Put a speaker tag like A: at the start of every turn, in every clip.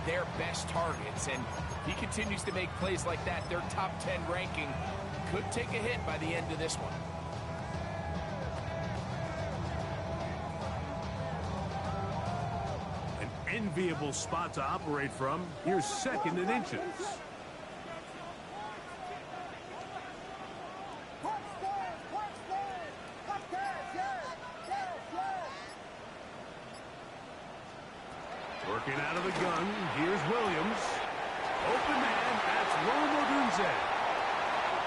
A: their best targets. And if he continues to make plays like that, their top 10 ranking could take a hit by the end of this one.
B: An enviable spot to operate from. Here's second and inches. Working out of the gun, here's Williams. Open man, that's Rome Odunze.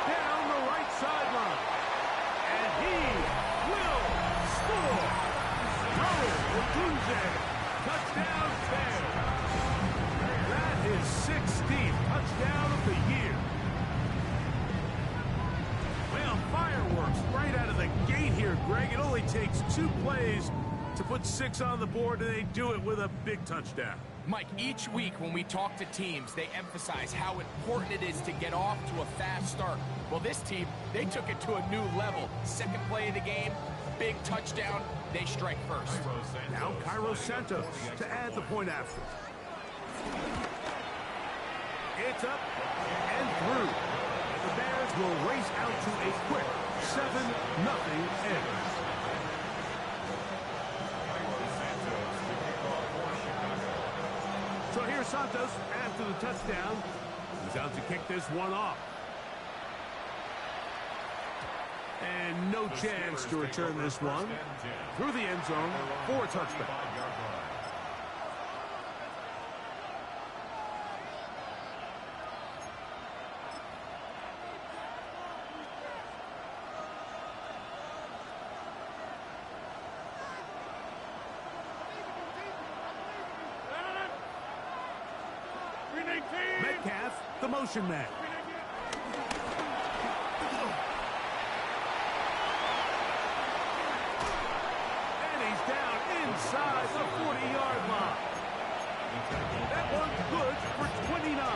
B: Down the right sideline. And he will score. Rome Odunze, touchdown fair. That is 16th touchdown of the year. Well, fireworks right out of the gate here, Greg. It only takes 2 plays to put 6 on the board, and they do it with a big touchdown.
A: Mike, each week when we talk to teams, they emphasize how important it is to get off to a fast start. Well, this team, they took it to a new level. Second play of the game, big touchdown, they strike first.
B: Now Cairo Santos to add the point after. It's up and through. The Bears will race out to a quick 7-0 end. So here's Santos after the touchdown. He's out to kick this one off. And no chance to return this one. Through the end zone for a touchback. Metcalf, the motion man. And he's down inside the 40-yard line. That one's good for 29.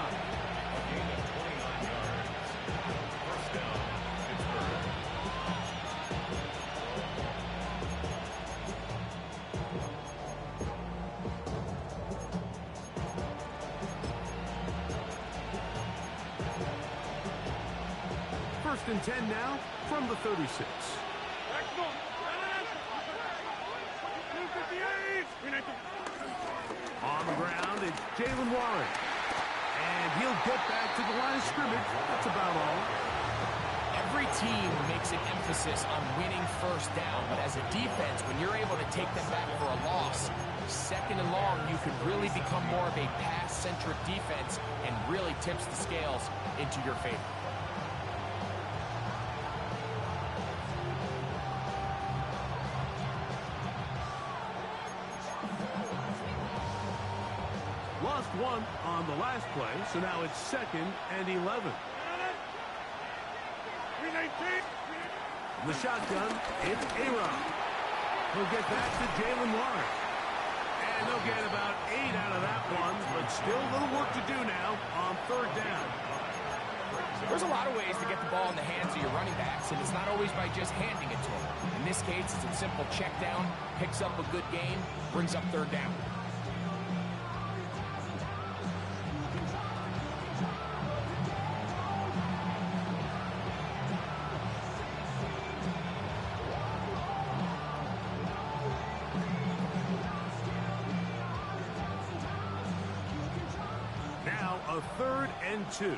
B: First and 10 now from the 36. On the ground, it's Jaylen Warren. And he'll get back to the line of scrimmage. That's about all.
A: Every team makes an emphasis on winning first down, but as a defense, when you're able to take them back for a loss, second and long, you could really become more of a pass-centric defense and really tips the scales into your favor.
B: Lost one on the last play, so now it's 2nd and 11. The shotgun, it's A-Rod. He'll get back to Jaylen Warren. And they'll get about 8 out of that one, but still a little work to do now on 3rd down.
A: There's a lot of ways to get the ball in the hands of your running backs, and it's not always by just handing it to them. In this case, it's a simple check down, picks up a good gain, brings up 3rd down.
B: Now a 3rd and 2.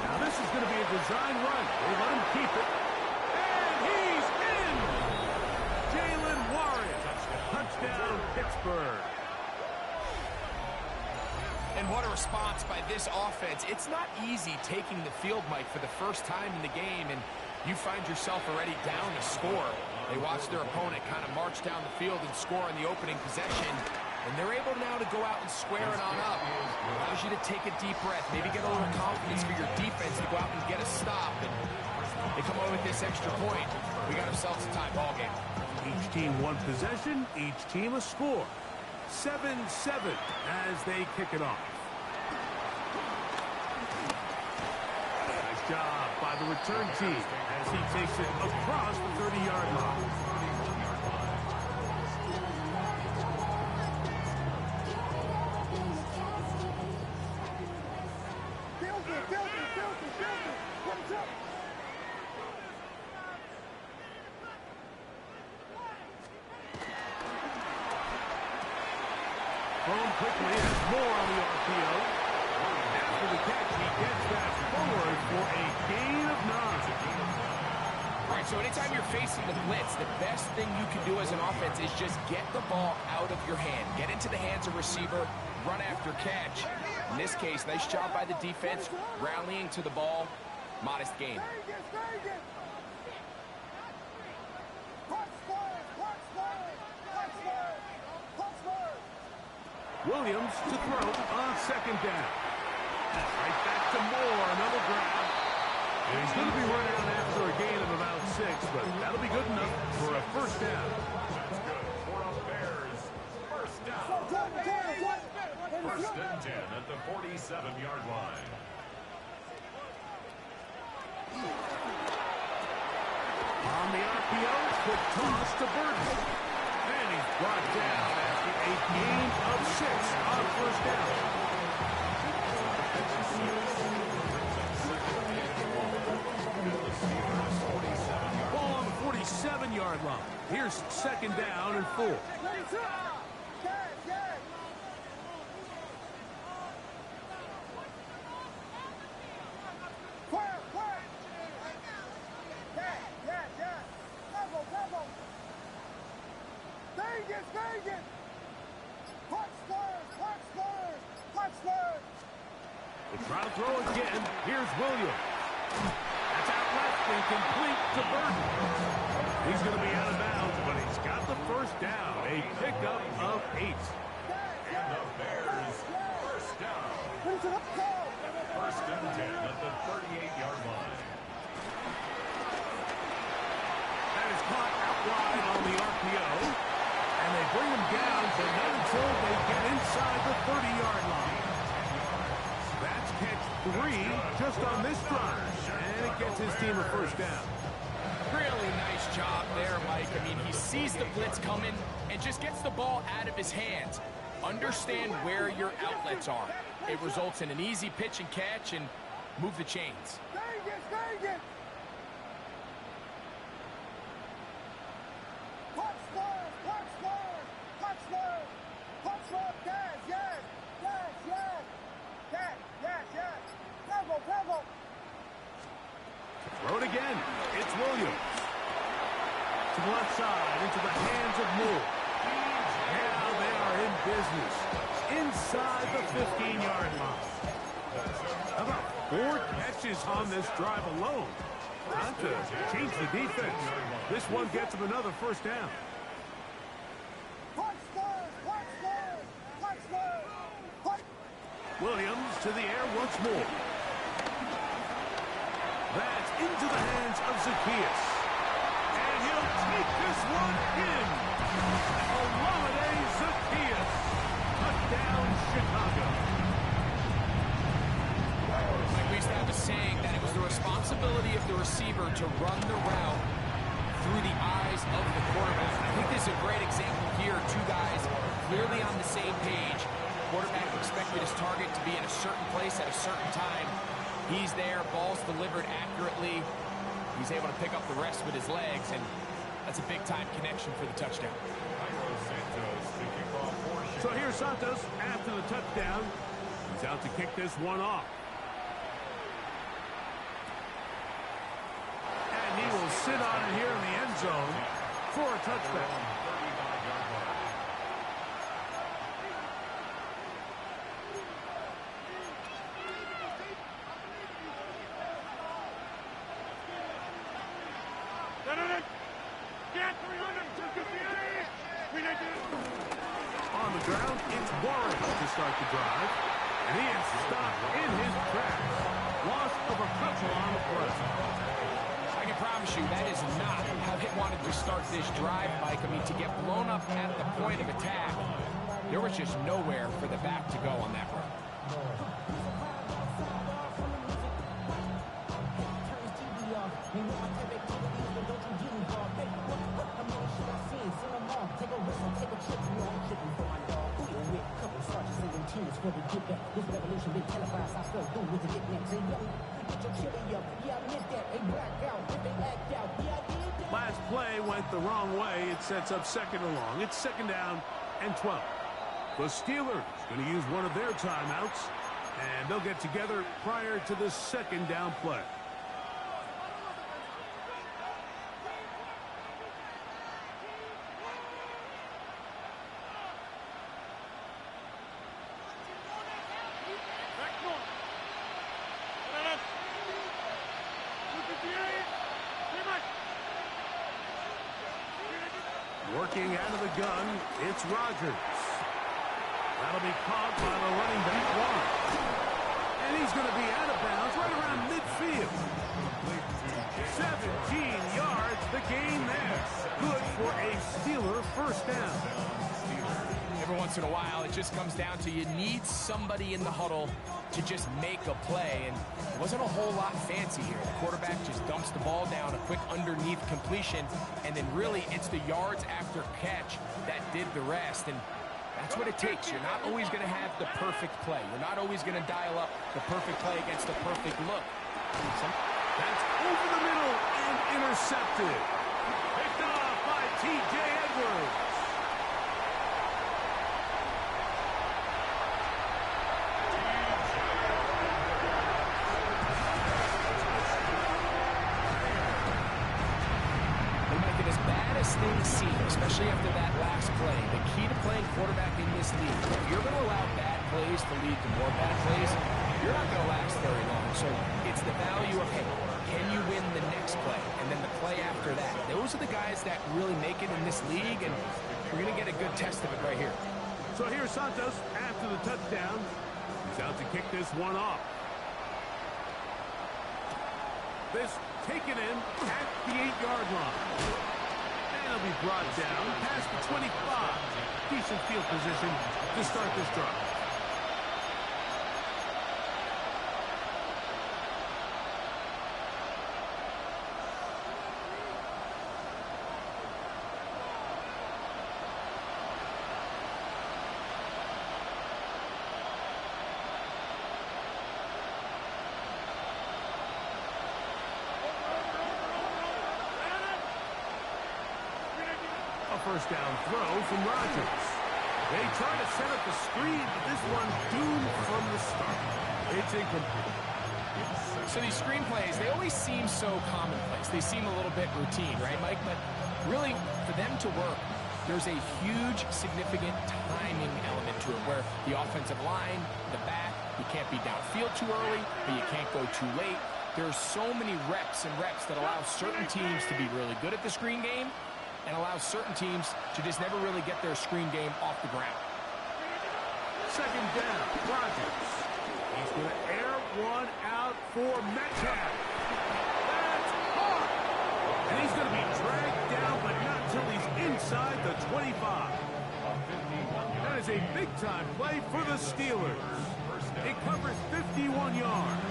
B: Now this is going to be a design run. They let him keep it. And he's in! Jaylen Warren. Touchdown, Pittsburgh.
A: And what a response by this offense. It's not easy taking the field, Mike, for the first time in the game, and you find yourself already down to score. They watch their opponent kind of march down the field and score on the opening possession, and they're able now to go out and square it on up. Allows you to take a deep breath, maybe get a little confidence for your defense to go out and get a stop, and they come away with this extra point. We got ourselves a tie ball game.
B: Each team one possession, each team a score. 7-7 as they kick it off. Nice job by the return team as he takes it across the 30-yard home quickly, has more on the RPO. After the catch, he gets that forward for a gain of 9.
A: All right, so anytime you're facing the blitz, the best thing you can do as an offense is just get the ball out of your hand. Get into the hands of receiver, run after catch. In this case, nice job by the defense, rallying to the ball. Modest gain.
B: Williams to throw on second down. Right back to Moore, another grab. And he's going to be running out after a gain of about 6, but that'll be good enough for a first down.
C: That's good for a Bears first down. First and 10 at the 47-yard line.
B: On the RPO, quick toss to Burton. And he's brought down after a gain of 6 on first down. Ball on the 47-yard line. Here's second down and 4. They try to throw again. Here's Williams. That's out left and complete to Burton. He's going to be out of bounds, but he's got the first down. A pickup of 8.
C: And the Bears first down. First and 10 at the 38-yard line.
B: That is caught out wide on the RPO. And they bring him down, but not until they get inside the 30-yard line. That's catch 3 just on this drive. And it gets his team a first down.
A: Really nice job there, Mike. I mean, he sees the blitz coming and just gets the ball out of his hands. Understand where your outlets are. It results in an easy pitch and catch and move the chains.
B: Throw it again. It's Williams. To the left side, into the hands of Moore. Now they are in business. Inside the 15-yard line. How about 4 catches on this drive alone? Time to change the defense. This one gets him another first down. Williams to the air once more. That's into the hands of Zaccheaus. And he'll take this one in. Olamide Zaccheaus. Touchdown, Chicago.
A: Like we used to have a saying that it was the responsibility of the receiver to run the route through the eyes of the quarterback. I think this is a great example here. 2 guys clearly on the same page. Quarterback expected his target to be in a certain place at a certain time. He's there, ball's delivered accurately. He's able to pick up the rest with his legs, and that's a big-time connection for the touchdown.
B: So here's Santos after the touchdown. He's out to kick this one off. And he will sit on it here in the end zone for a touchdown. On the ground, it's Warren to start the drive. And he is stopped in his tracks. Loss of a couple on the play.
A: I can promise you that is not how they wanted to start this drive, Mike. I mean, to get blown up at the point of attack, there was just nowhere for the back to go on that run.
B: Last play went the wrong way. It sets up second and long. It's second down and 12. The Steelers going to use one of their timeouts, and they'll get together prior to the second down play. Working out of the gun, it's Rodgers. That'll be caught by the running back, Warren. And he's going to be out of bounds right around midfield. 17 yards, the gain there. Good for a Steeler first down.
A: Every once in a while, it just comes down to you need somebody in the huddle to just make a play. And it wasn't a whole lot fancy here. The quarterback just dumps the ball down, a quick underneath completion, and then really it's the yards after catch that did the rest. And that's what it takes. You're not always going to have the perfect play. You're not always going to dial up the perfect play against the perfect look.
B: That's over the middle and intercepted. Picked off by T.J. Edwards.
A: Things seem, especially after that last play, the key to playing quarterback in this league, if you're going to allow bad plays to lead to more bad plays, you're not going to last very long. So it's the value of, hey, can you win the next play? And then the play after that. Those are the guys that really make it in this league, and we're going to get a good test of it right here.
B: So here's Santos after the touchdown. He's out to kick this one off. This taken in at the 8-yard line. He'll be brought down past the 25. Decent field position to start this drive. First down throw from Rodgers. They try to set up the screen, but this one's doomed from the start. It's incomplete.
A: So these screen plays, they always seem so commonplace. They seem a little bit routine, right, Mike? But really, for them to work, there's a huge, significant timing element to it where the offensive line, the back, you can't be downfield too early, but you can't go too late. There's so many reps and reps that allow certain teams to be really good at the screen game and allows certain teams to just never really get their screen game off the ground.
B: Second down, Rodgers. He's going to air one out for Metcalf. That's hard. And he's going to be dragged down, but not until he's inside the 25. That is a big-time play for the Steelers. It covers 51 yards.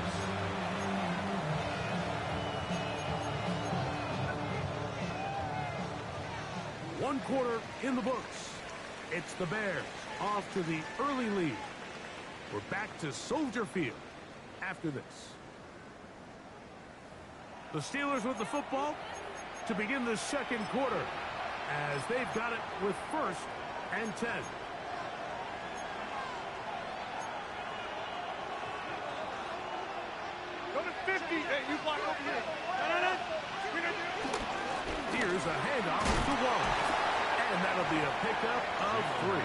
B: One quarter in the books. It's the Bears off to the early lead. We're back to Soldier Field after this. The Steelers with the football to begin the second quarter as they've got it with 1st and 10.
D: Go to 50. Hey, you block over here.
B: Here's a handoff to Wallace. And that'll be a pickup of 3.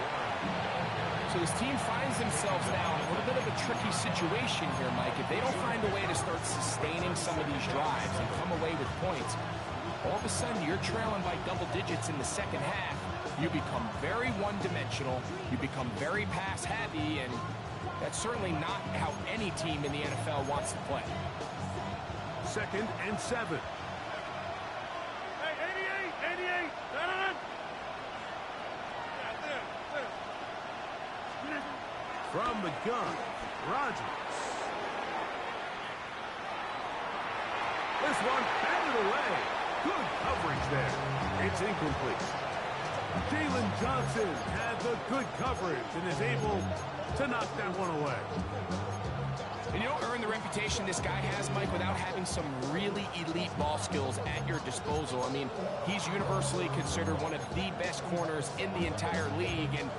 A: So this team finds themselves now in a little bit of a tricky situation here, Mike. If they don't find a way to start sustaining some of these drives and come away with points, all of a sudden you're trailing by double digits in the second half. You become very one-dimensional. You become very pass-heavy, and that's certainly not how any team in the NFL wants to play.
B: 2nd and 7. From the gun, Rodgers. This one batted away. Good coverage there. It's incomplete. Jalen Johnson had the good coverage and is able to knock that one away.
A: And you don't earn the reputation this guy has, Mike, without having some really elite ball skills at your disposal. I mean, he's universally considered one of the best corners in the entire league, and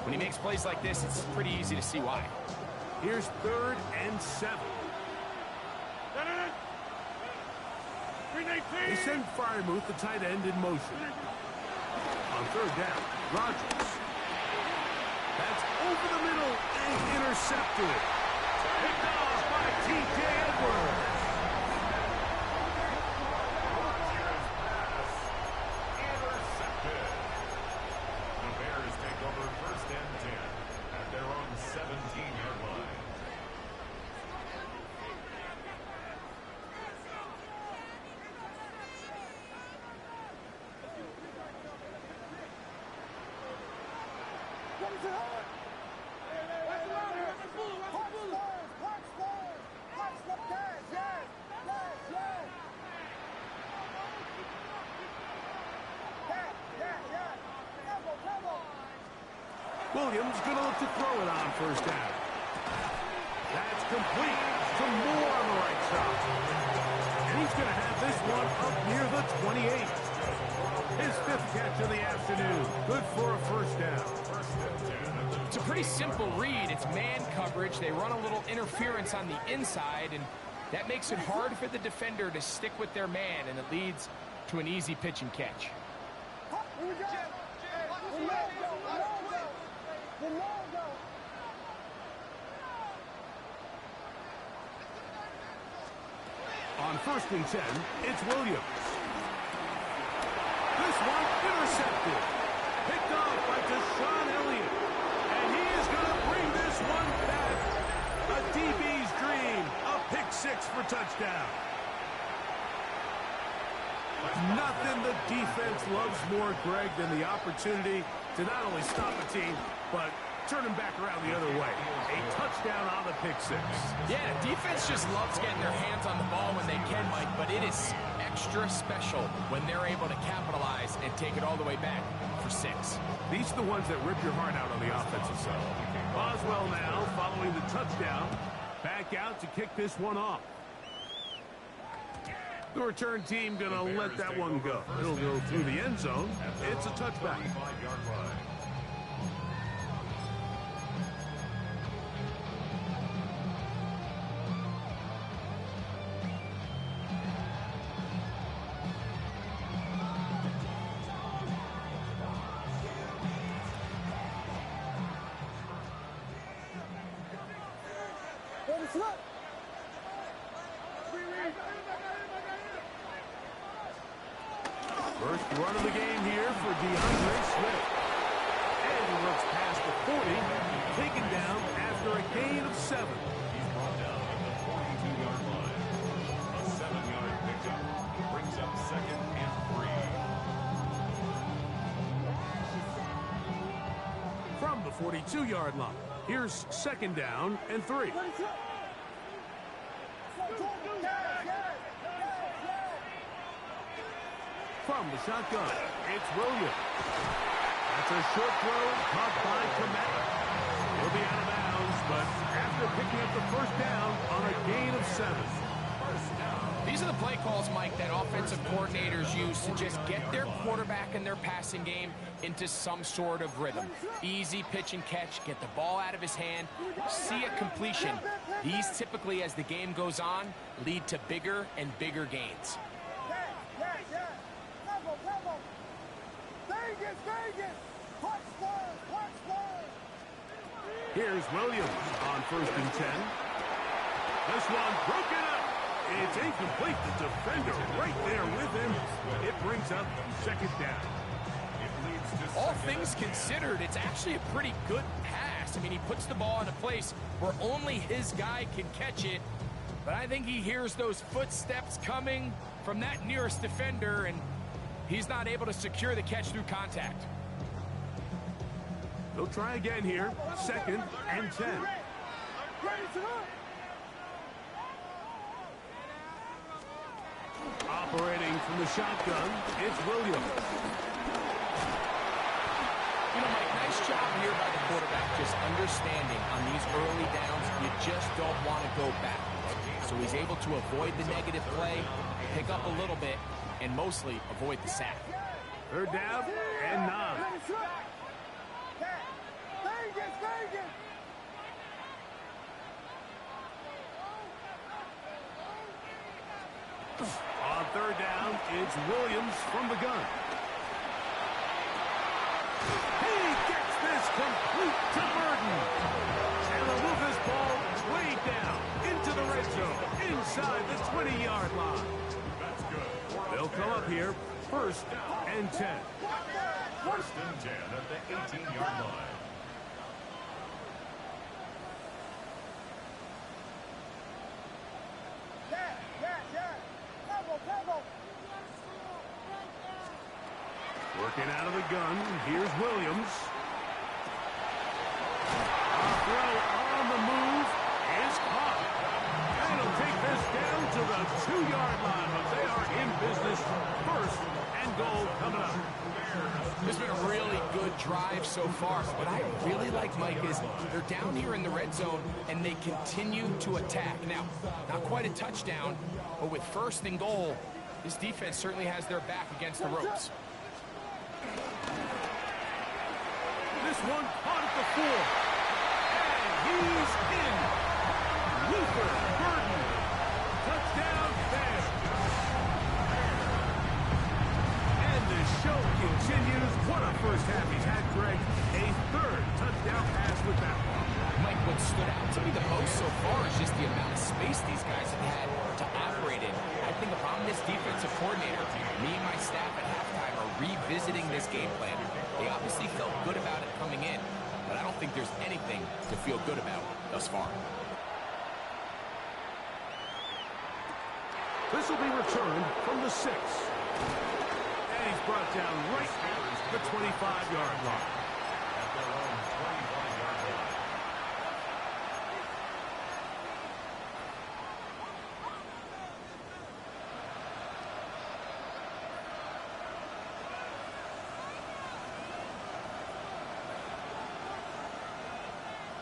A: when he makes plays like this, it's pretty easy to see why.
B: Here's 3rd and 7. They send Freiermuth, the tight end, in motion. On 3rd down, Rodgers. That's over the middle and intercepted. Picked off by T.J. Edwards.
C: Intercepted. The Bears take over 1st and 10 at their own 17-yard line.
B: Williams going to look to throw it on 1st down. That's complete. Some more on the right side. And he's going to have this one up near the 28. His 5th catch of the afternoon. Good for a 1st down.
A: It's a pretty simple read. It's man coverage. They run a little interference on the inside, and that makes it hard for the defender to stick with their man, and it leads to an easy pitch and catch.
B: On 1st and 10, it's Williams. This one intercepted. Picked off by Deshaun Elliott. And he is going to bring this one back. A DB's dream. A pick 6 for touchdown. Nothing the defense loves more, Greg, than the opportunity to not only stop a team, but turn him back around the other way. A touchdown on the pick 6.
A: Yeah, defense just loves getting their hands on the ball when they can, Mike, but it is extra special when they're able to capitalize and take it all the way back for 6.
B: These are the ones that rip your heart out on the offensive side. Boswell now, following the touchdown, back out to kick this one off. The return team going to let that one go. It'll go through the end zone. It's a touchback. First run of the game here for DeAndre Swift. And he looks past the 40, taken down after a gain of 7.
C: He's brought down at the 42-yard line. A 7-yard pickup brings up 2nd and 3.
B: From the 42-yard line, here's 2nd down and 3. From the shotgun, it's Williams. That's a short throw caught by Kmet. He'll be out of bounds, but after picking up the 1st down on a gain of 7.
A: These are the play calls, Mike, that offensive coordinators use to just get their quarterback and their passing game into some sort of rhythm. Easy pitch and catch, get the ball out of his hand, see a completion. These typically, as the game goes on, lead to bigger and bigger gains.
B: Here's Williams on 1st and 10. This one broken up. It's incomplete. The defender right there with him. It brings up 2nd down.
A: All things considered, it's actually a pretty good pass. I mean, he puts the ball in a place where only his guy can catch it. But I think he hears those footsteps coming from that nearest defender, and he's not able to secure the catch through contact.
B: They'll try again here. 2nd and 10. Operating from the shotgun, it's Williams.
A: You know, Mike, nice job here by the quarterback just understanding on these early downs, you just don't want to go backwards. So he's able to avoid the negative play, pick up a little bit, and mostly avoid the sack.
B: Third down and 9. On third down, it's Williams from the gun. He gets this complete to Burton. And they'll move this ball way down into the red zone, inside the 20-yard line.
C: That's good.
B: They'll come up here, 1st and 10.
C: 1st and 10 at the 18-yard line.
B: Working out of the gun, here's Williams. Throw on the move is caught. And he'll take this down to the 2-yard line, but they are in business. 1st and goal coming up.
A: This has been a really good drive so far. What I really like, Mike, is they're down here in the red zone, and they continue to attack. Now, not quite a touchdown, but with 1st and goal, this defense certainly has their back against the ropes.
B: This one caught at the 4. And he's in. Luther Burton. Touchdown, Bears. And the show continues. What a first half he's had, Greg. A 3rd touchdown pass with that one.
A: Mike, what stood out to me the most so far is just the amount of space these guys have had to operate in. I think if I'm this defensive coordinator, me and my staff at halftime are revisiting this game plan. They obviously felt good about it coming in, but I don't think there's anything to feel good about thus far.
B: This will be returned from the 6. And he's brought down right at the 25-yard line.
C: At their own 25-yard line.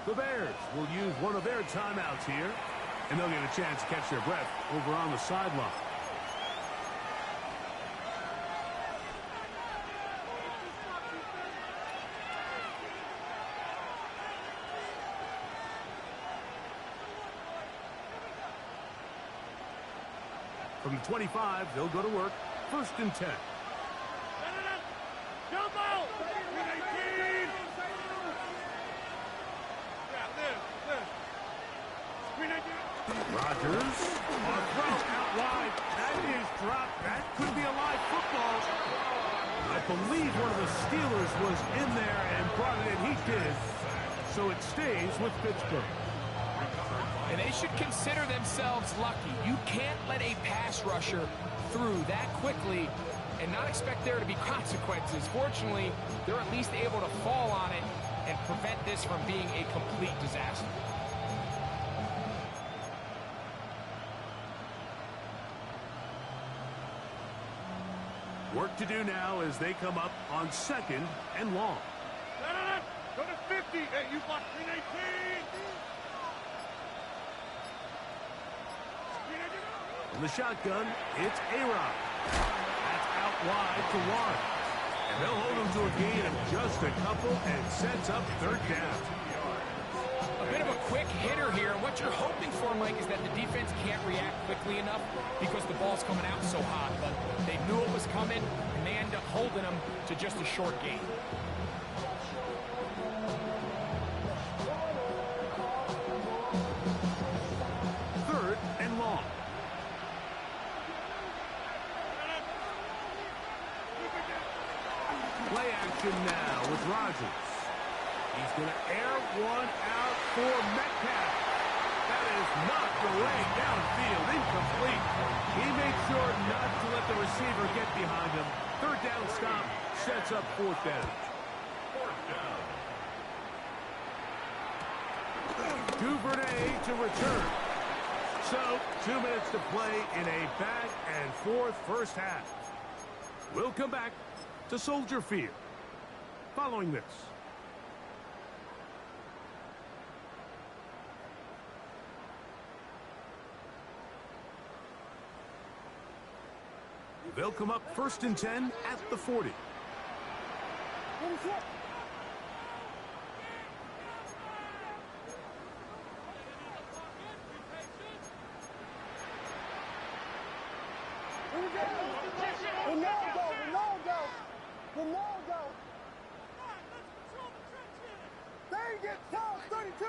B: The Bears will use one of their timeouts here, and they'll get a chance to catch their breath over on the sideline. From the 25, they'll go to work, 1st and 10.
D: Jump out! 18!
B: Rodgers, a throw out wide. That is dropped. That could be a live football. I believe one of the Steelers was in there and brought it in. He did. So it stays with Pittsburgh.
A: And they should consider themselves lucky. You can't let a pass rusher through that quickly and not expect there to be consequences. Fortunately, they're at least able to fall on it and prevent this from being a complete disaster.
B: Work to do now as they come up on 2nd and long.
D: Go to 50. Hey, you block 18.
B: In the shotgun, it's A-Rod. That's out wide to Warren. And they'll hold him to a gain of just a couple and sets up 3rd down.
A: A bit of a quick hitter here. What you're hoping for, Mike, is that the defense can't react quickly enough because the ball's coming out so hot. But they knew it was coming, and they end up holding them to just a short gain.
B: Third and long. Play action now with Rodgers. He's going to air one out for Metcalf. That is knocked away downfield, incomplete. He made sure not to let the receiver get behind him. 3rd down stop sets up 4th down.
C: 4th down.
B: Duvernay to return. So, 2 minutes to play in a back-and-forth first half. We'll come back to Soldier Field following this. They'll come up 1st and 10 at the 40.
E: Ronaldo. They get tough. 32.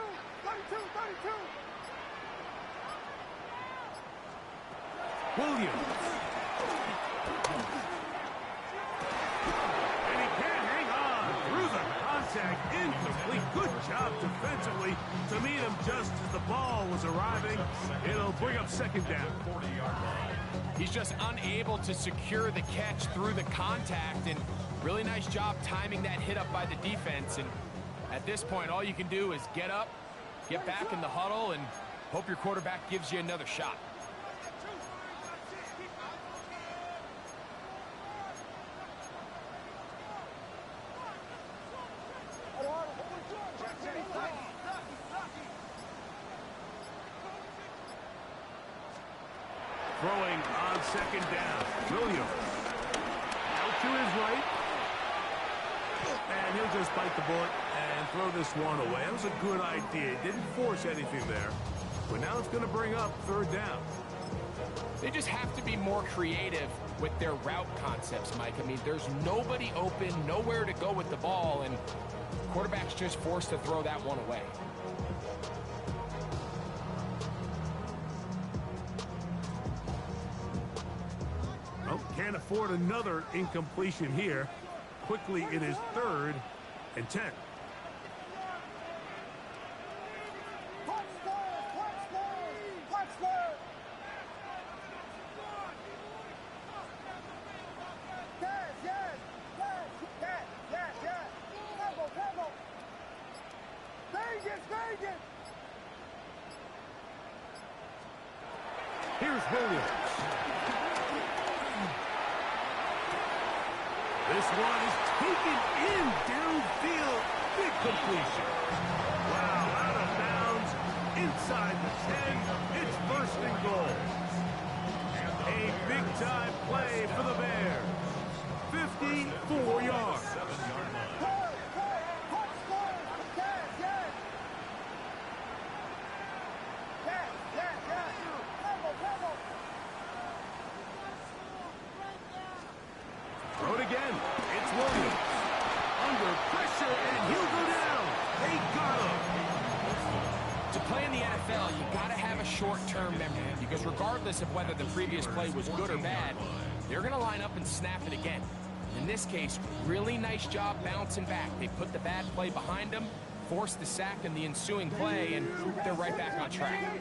B: Williams. And he can't hang on. Through the contact. Incomplete. Good job defensively to meet him just as the ball was arriving. It'll bring up 2nd down.
A: He's just unable to secure the catch through the contact, and really nice job timing that hit up by the defense. And at this point, all you can do is get up, get back in the huddle, and hope your quarterback gives you another shot.
B: Throwing on 2nd down. Williams. Out to his right. And he'll just bite the bullet and throw this one away. That was a good idea. He didn't force anything there. But now it's going to bring up 3rd down.
A: They just have to be more creative with their route concepts, Mike. I mean, there's nobody open, nowhere to go with the ball, and quarterback's just forced to throw that one away.
B: Well, can't afford another incompletion here. Quickly, it is 3rd and 10. Here's Williams. This one is taken in downfield. Big completion. Wow, out of bounds. Inside the 10. It's 1st and goal. A big-time play for the Bears. 54 yards. Throw it again. It's Williams. Under pressure, and he'll go down. They got him.
A: To play in the NFL, you got to have a short-term memory, because regardless of whether the previous play was good or bad, they're going to line up and snap it again. In this case, really nice job bouncing back. They put the bad play behind them, forced the sack in the ensuing play, and they're right back on track.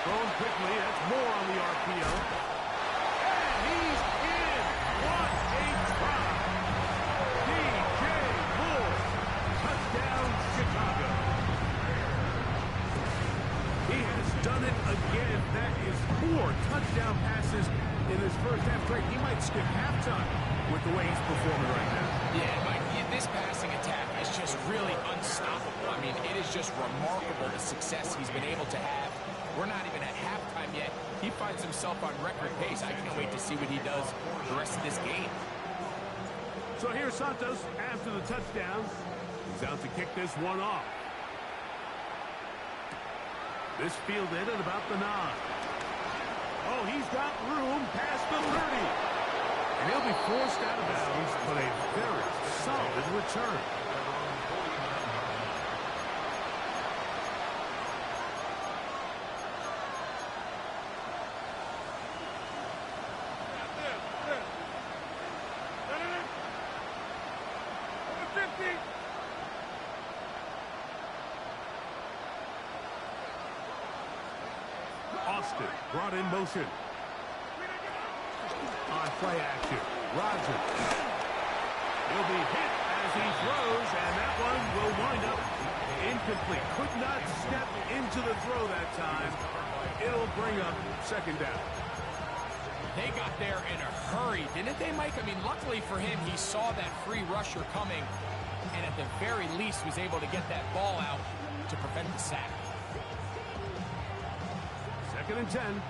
B: Thrown quickly, that's more on the RPO. And he's in! What a try! DJ Moore, touchdown Chicago. He has done it again. That is 4 touchdown passes in his first half. Great, he might skip halftime with the way he's performing right now.
A: Yeah, Mike, this passing attack is just really unstoppable. I mean, it is just remarkable the success he's been able to have. We're not even at halftime yet. He finds himself on record pace. I can't wait to see what he does the rest of this game.
B: So here's Santos after the touchdown. He's out to kick this one off. This fielded at about the 9. Oh, he's got room past the 30. And he'll be forced out of bounds, but a very solid return. Austin brought in motion. On play action, Rodgers. He'll be hit as he throws, and that one will wind up incomplete. Could not step into the throw that time. It'll bring up 2nd down.
A: They got there in a hurry, didn't they, Mike? I mean, luckily for him, he saw that free rusher coming and at the very least was able to get that ball out to prevent the sack.
B: 2nd and 10.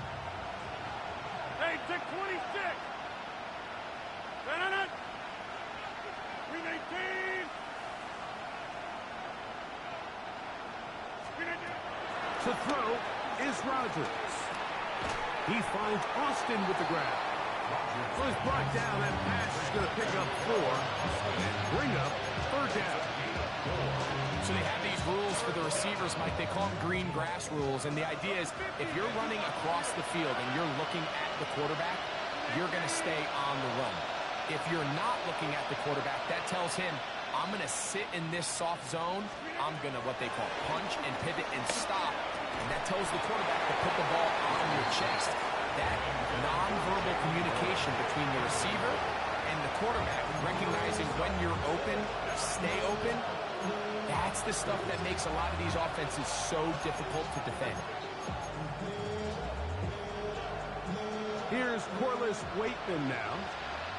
D: Hey, take 26. Run it. 319.
B: To throw is Rodgers. He finds Austin with the grab. So he's brought down. That pass is going to pick up 4 and bring up 3rd down.
A: So they have these rules for the receivers, Mike. They call them green grass rules. And the idea is if you're running across the field and you're looking at the quarterback, you're going to stay on the run. If you're not looking at the quarterback, that tells him, I'm going to sit in this soft zone. I'm going to, what they call, punch and pivot and stop. And that tells the quarterback to put the ball on your chest. That nonverbal communication between the receiver and the quarterback, recognizing when you're open, stay open, that's the stuff that makes a lot of these offenses so difficult to defend.
B: Here's Corliss Waitman now.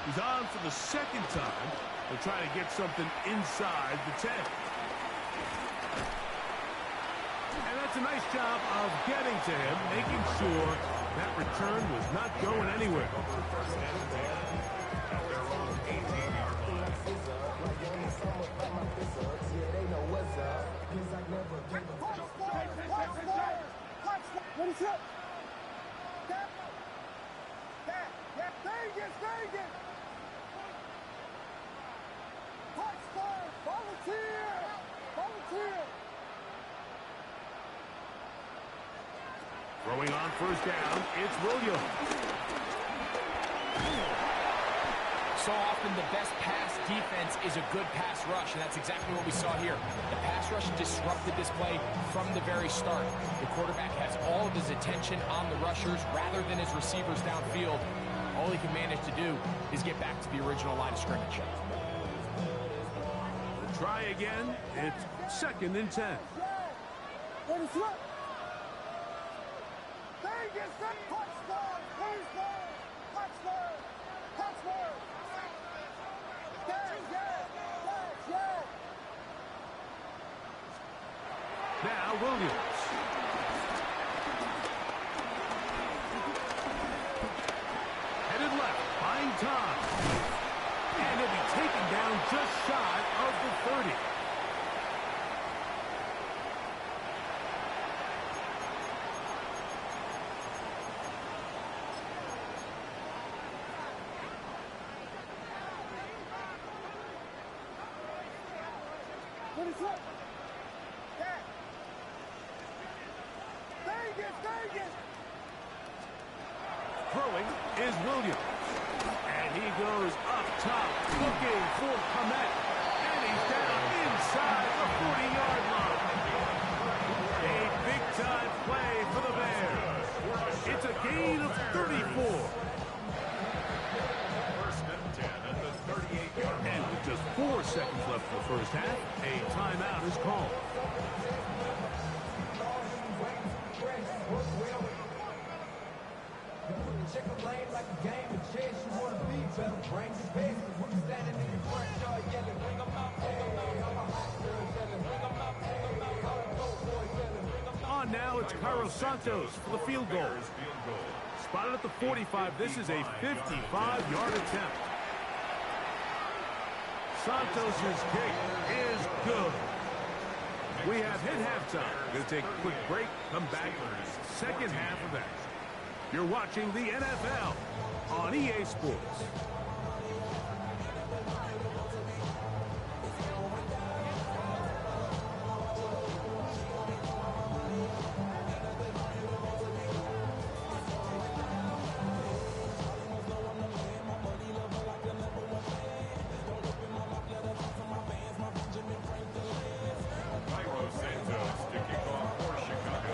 B: He's on for the 2nd time. They're trying to get something inside the 10. And that's a nice job of getting to him, making sure that return was not going anywhere.
E: Vegas! Touchdown! Volunteer! Volunteer!
B: Throwing on 1st down, it's Williams.
A: So often the best pass defense is a good pass rush, and that's exactly what we saw here. The pass rush disrupted this play from the very start. The quarterback has all of his attention on the rushers rather than his receivers downfield. All he can manage to do is get back to the original line of scrimmage.
B: Try again. It's 2nd and 10.
E: Vegas! Touchdown! Touchdown! Touchdown! Touchdown!
B: Now Williams. Headed left, buying time. And he'll be taken down just shy of the 30. Throwing is Williams. And he goes up top, looking for Kmet. And he's down inside the 40-yard line. A big-time play for the Bears. It's a gain of 34.
C: 1st and 10 at the 38-yard line.
B: And with just 4 seconds left in the 1st half, a timeout is called.
F: Check the lane like a game of chess. You want to be better, bring the best. We're standing in your front yard yelling, bring them out, bring them out. I'm a hot girl yelling, bring them out, bring them out. I'm a dope boy yelling, bring them out.
B: On now, it's Cairo Santos for the field goal. Spotted at the 45. This is a 55-yard attempt. Santos' kick is good. We have hit halftime. Going to take a quick break, come back for the 2nd half of action. You're watching the NFL on EA Sports.
C: Cairo Santos to kick off for Chicago.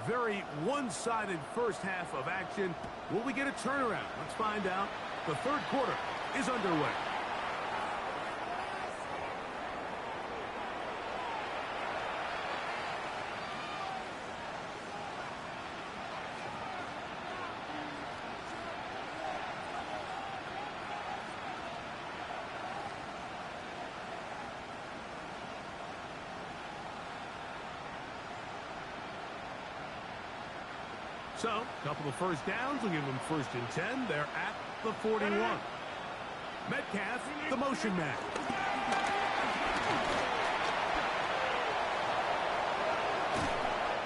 B: very one-sided first half of action. Will we get a turnaround? Let's find out. The third quarter is underway. So, a couple of first downs will give them 1st and 10. They're at the 41. Metcalf, the motion man.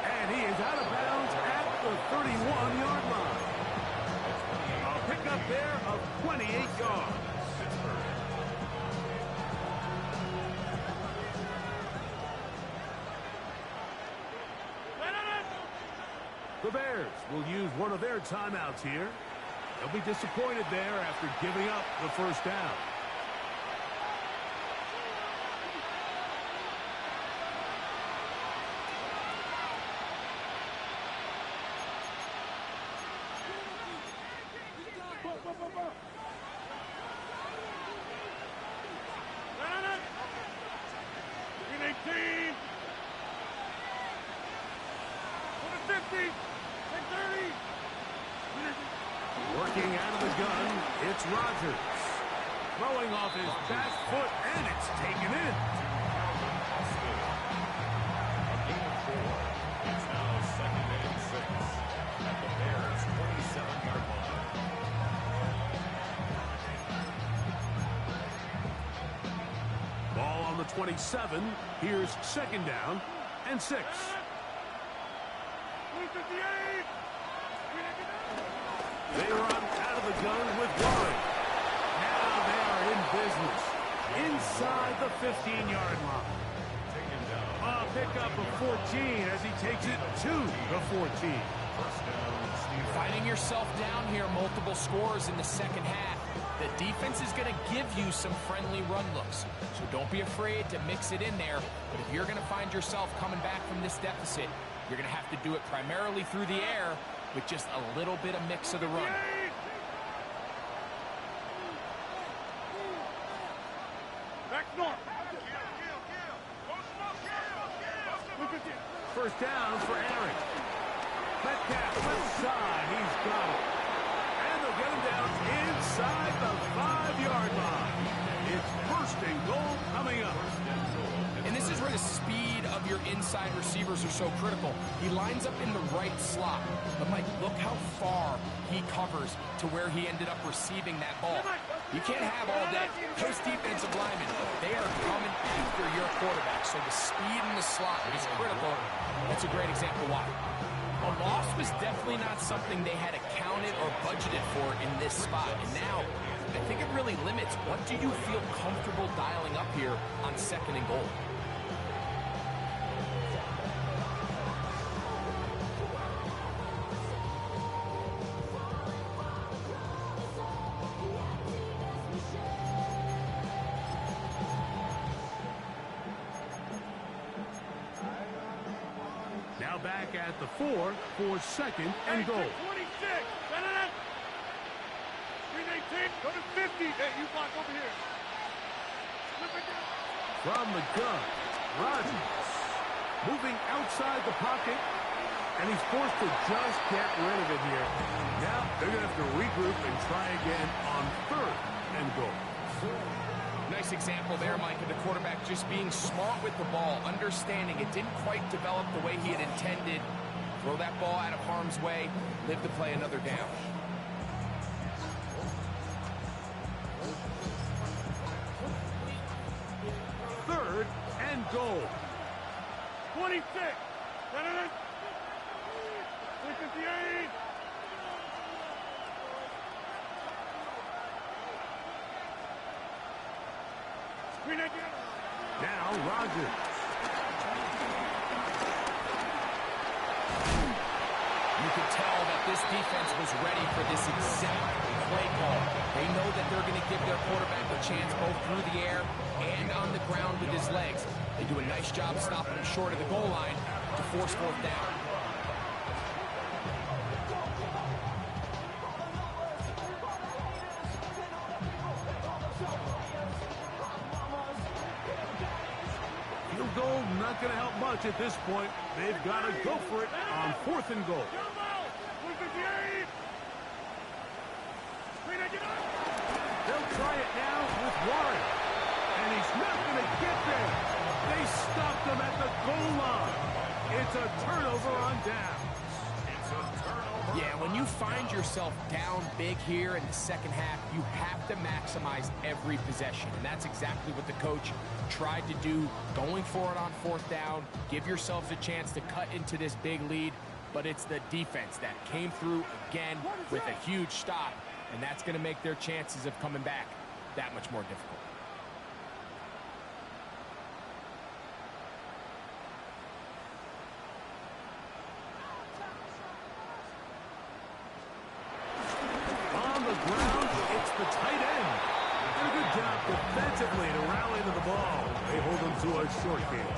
B: And he is out of bounds at the 31-yard line. A pickup there of 28 yards. The Bears will use one of their timeouts here. They'll be disappointed there after giving up the first down. Working out of the gun, it's Rodgers. Throwing off his back foot, and it's taken in.
C: A gain of 4. It's now 2nd and 6 at the Bears' 27-yard line.
B: Ball on the 27. Here's 2nd down and 6. They run out of the gun with Warren. Now they are in business. Inside the 15-yard line. A pickup of 14 as he takes it to the 14.
A: Finding yourself down here, multiple scores in the second half. The defense is going to give you some friendly run looks. So don't be afraid to mix it in there. But if you're going to find yourself coming back from this deficit, you're going to have to do it primarily through the air with just a little bit of mix of the run.
B: First down for Aaron. Metcalf left side. He's got it. And they'll get him down inside the 5-yard line. It's 1st and goal coming up.
A: And this is where the speed of your inside receivers are so critical. He lines up in the right slot. But, Mike, look how far he covers to where he ended up receiving that ball. You can't have all that. Those defensive linemen, they are coming after your quarterback. So the speed in the slot is critical. That's a great example why. A loss was definitely not something they had accounted or budgeted for in this spot. And now, I think it really limits what do you feel comfortable dialing up here on 2nd and goal.
B: Now back at the 4 for 2nd and goal.
D: 26. Go to 50. Hey, you block over here.
B: From the gun, Rodgers moving outside the pocket, and he's forced to just get rid of it here. Now they're going to have to regroup and try again on 3rd and goal.
A: Nice example there, Mike, of the quarterback just being smart with the ball, understanding it didn't quite develop the way he had intended. Throw that ball out of harm's way, live to play another down.
B: Third and goal.
D: 26. 58.
B: Now Rodgers.
A: You could tell that this defense was ready for this exact play call. They know that they're going to give their quarterback a chance both through the air and on the ground with his legs. They do a nice job stopping him short of the goal line to force 4th down.
B: not going to help much at this point. They've got to go for it on 4th and goal. They'll try it now with Warren. And he's not going to get there. They stopped him at the goal line. It's a turnover on downs.
A: Yeah, when you find yourself down big here in the second half, you have to maximize every possession. And that's exactly what the coach tried to do, going for it on 4th down. Give yourselves a chance to cut into this big lead. But it's the defense that came through again with a huge stop. And that's going to make their chances of coming back that much more difficult.
B: On the ground, it's the tight end. And a good job defensively to rally to the ball. They hold them to a short game.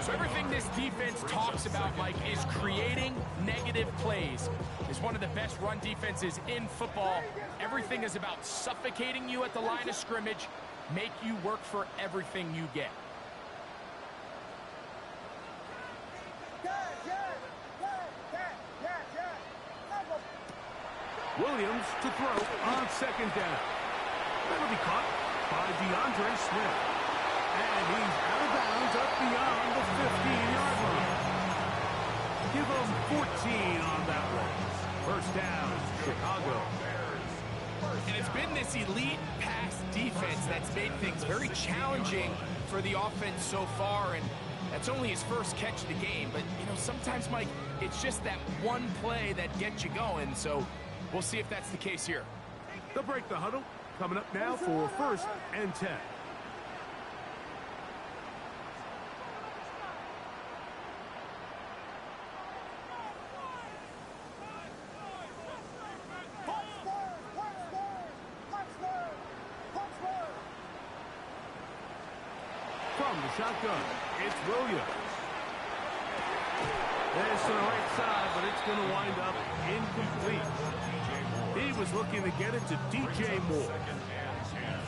A: So everything this defense talks about, Mike, is creating negative plays. It's one of the best run defenses in football. Everything is about suffocating you at the line of scrimmage, make you work for everything you get.
B: Williams to throw on 2nd down. That'll be caught by DeAndre Swift. And he's out of bounds up beyond the 15-yard line. Give him 14 on that one. 1st down, Chicago.
A: And it's been this elite pass defense that's made things very challenging for the offense so far, and that's only his first catch of the game. But, you know, sometimes, Mike, it's just that one play that gets you going, so we'll see if that's the case here.
B: They'll break the huddle. Coming up now for 1st and 10. From the shotgun, it's Williams. This to the right side, but it's going to wind up incomplete. He was looking to get it to DJ Moore.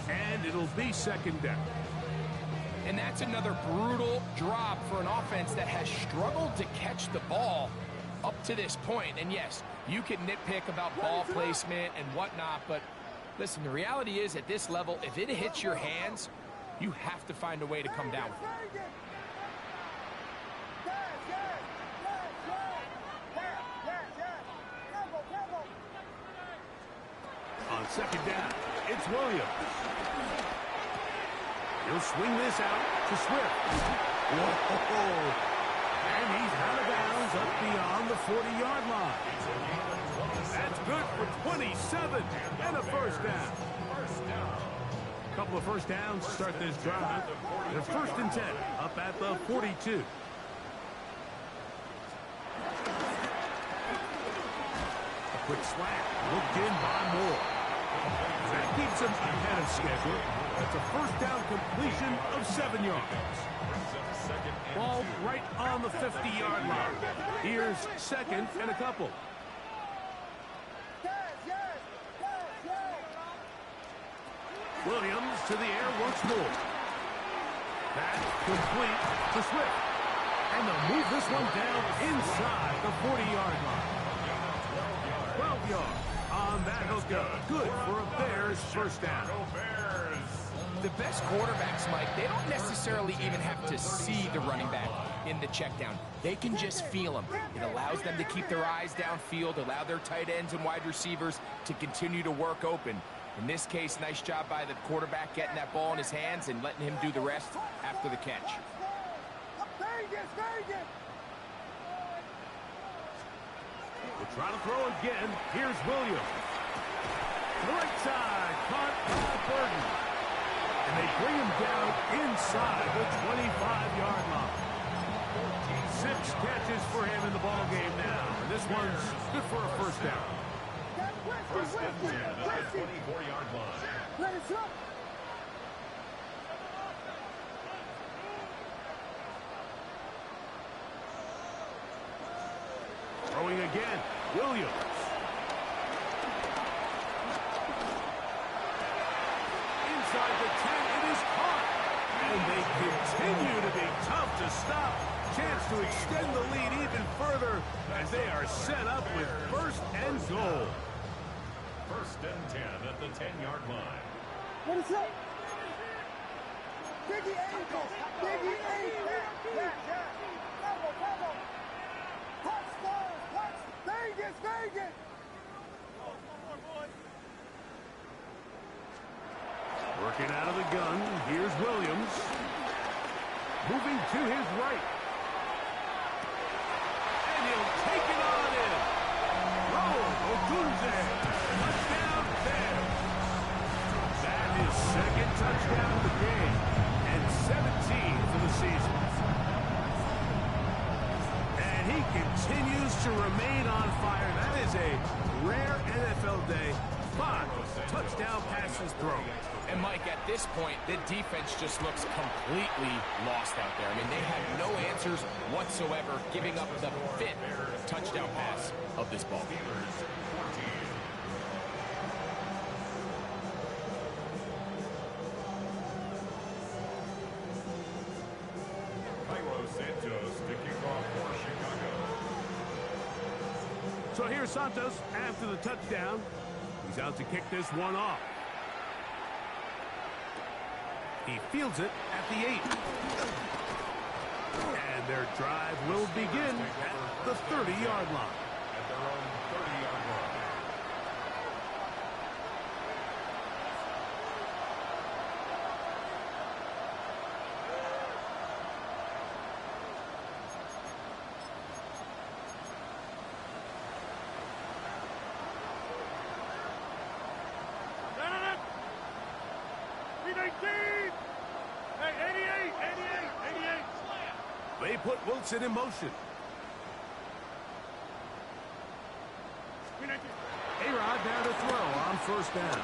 B: And it'll be 2nd down.
A: And that's another brutal drop for an offense that has struggled to catch the ball up to this point. And yes, you can nitpick about ball placement and whatnot, but listen, the reality is at this level, if it hits your hands, you have to find a way to come down with it.
B: On 2nd down, it's Williams. He'll swing this out to Swift. Whoa! And he's out of bounds up beyond the 40-yard line. That's good for 27 and a 1st down. A couple of 1st downs to start this drive. They're 1st and 10 up at the 42. A quick slant looked in by Moore. That keeps him ahead of schedule. That's a 1st down completion of 7 yards. Ball right on the 50-yard line. Here's 2nd and a couple. Williams to the air once more. That's complete to Swift. And they'll move this one down inside the 40-yard line. 12 yards on that hookup. Good for a Bears 1st down.
A: The best quarterbacks, Mike, they don't necessarily even have to see the running back in the check down. They can just feel him. It allows them to keep their eyes downfield, allow their tight ends and wide receivers to continue to work open. In this case, nice job by the quarterback getting that ball in his hands and letting him do the rest after the catch.
B: We'll try to throw again. Here's Williams. Right side, caught by Burton. And they bring him down inside the 25-yard line. 6 catches for him in the ball game now. And this one's good for a 1st down.
C: 1st and 10 at the 24-yard line.
B: Throwing again, Williams. Inside the 10, it is caught. And And they continue to be tough to stop. Chance to extend the lead even further as they are set up with first and goal.
C: First and 10 at the 10-yard line.
E: What is up? Biggie ankle. Biggie ankle. Yeah. Bravo. Touch Spurs. Touch. Vegas.
B: Working out of the gun. Here's Williams. Moving to his right. And he'll take it on in. Odunze. Touchdown there. That is second touchdown of the game. And 17 for the season. And he continues to remain on fire. That is a rare NFL day. 5 touchdown passes thrown.
A: And Mike, at this point, the defense just looks completely lost out there. I mean, they have no answers whatsoever, giving up the 5th touchdown pass of this ball.
C: Cairo Santos to kick off for Chicago.
B: So here's Santos after the touchdown. He's out to kick this one off. He fields it at the 8. And their drive will begin at the 30-yard line.
C: At their own 30-yard line.
B: They put Wilson in motion. A-Rod there to throw on first down.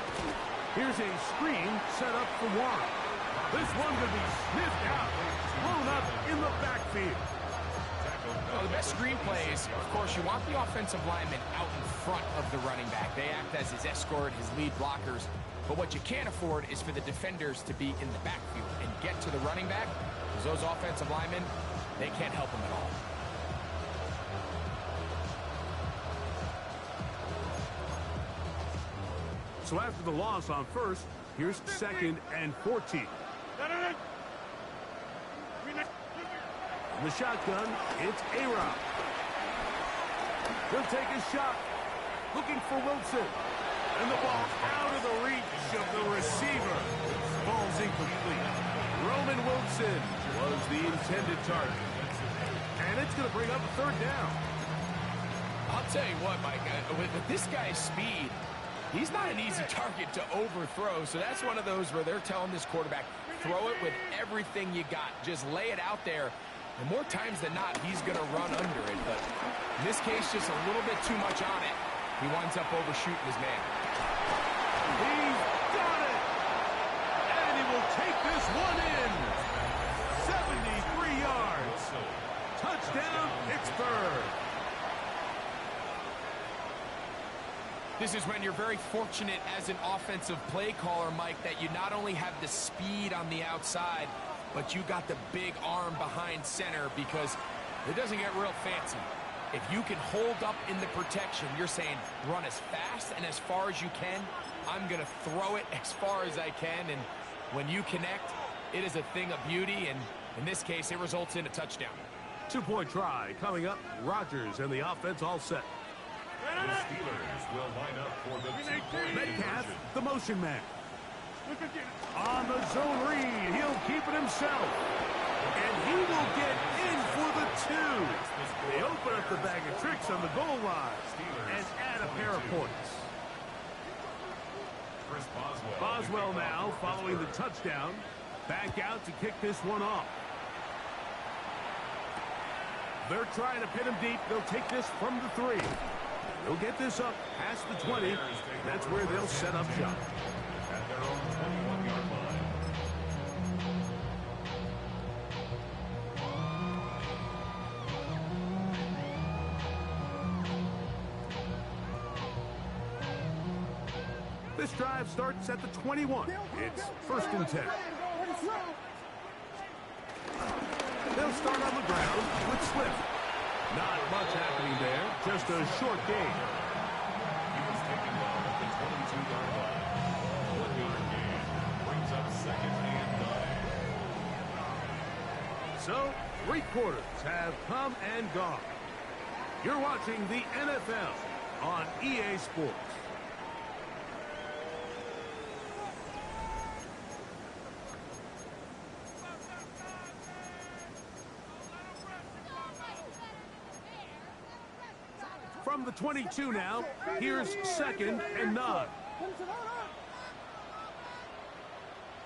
B: Here's a screen set up for Warren. This one could be sniffed out, blown up in the backfield.
A: Well, the best screenplay is, of course, you want the offensive lineman out in front of the running back. They act as his escort, his lead blockers. But what you can't afford is for the defenders to be in the backfield and get to the running back, because those offensive linemen, they can't help him at all.
B: So after the loss on first, here's second and 14. In the shotgun, it's A-Rod. He'll take a shot. Looking for Wilson. And the ball out of the reach of the receiver. Ball's incomplete. Roman Wilson was the intended target. And it's going to bring up a third down.
A: I'll tell you what, Mike, with this guy's speed, he's not an easy target to overthrow. So that's one of those where they're telling this quarterback, throw it with everything you got. Just lay it out there. And more times than not, he's going to run under it. But in this case, just a little bit too much on it. He winds up overshooting his man.
B: He's got it! And he will take this one in. 73 yards. Touchdown, Pittsburgh.
A: This is when you're very fortunate as an offensive play caller, Mike, that you not only have the speed on the outside, but you got the big arm behind center, because it doesn't get real fancy. If you can hold up in the protection, you're saying run as fast and as far as you can. I'm going to throw it as far as I can, and when you connect, it is a thing of beauty, and in this case, it results in a touchdown.
B: 2-point try coming up. Rodgers and the offense all set.
C: The Steelers will line up for the two-point
B: Metcalf,
C: conversion.
B: the motion man. On the zone read, he'll keep it himself. And he will get in for the 2. They open up the bag of tricks on the goal line and add a pair of points.
C: Chris Boswell.
B: Boswell now following the touchdown. Back out to kick this one off. They're trying to pin him deep. They'll take this from the 3. They'll get this up past the 20. That's where they'll set up shop.
C: At their own 21-yard line.
B: This drive starts at the 21. It's first and 10. They'll start on the ground with Swift. Not much happening there, just a short gain.
C: He was taken down at the 22-yard line. 1-yard gain brings up second and 9.
B: So, 3 quarters have come and gone. You're watching the NFL on EA Sports. From the 22 now, here's second and 9.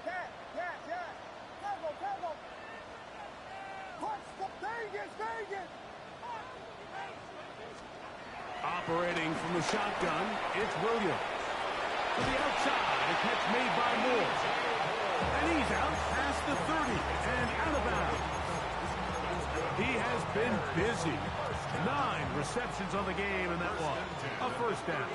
E: Yeah. Tackle. Punch the Vegas.
B: Operating from the shotgun, it's Williams. To the outside, a catch made by Moore. And he's out past the 30 and out of bounds. He has been busy. 9 receptions on the game, and that one, a first down.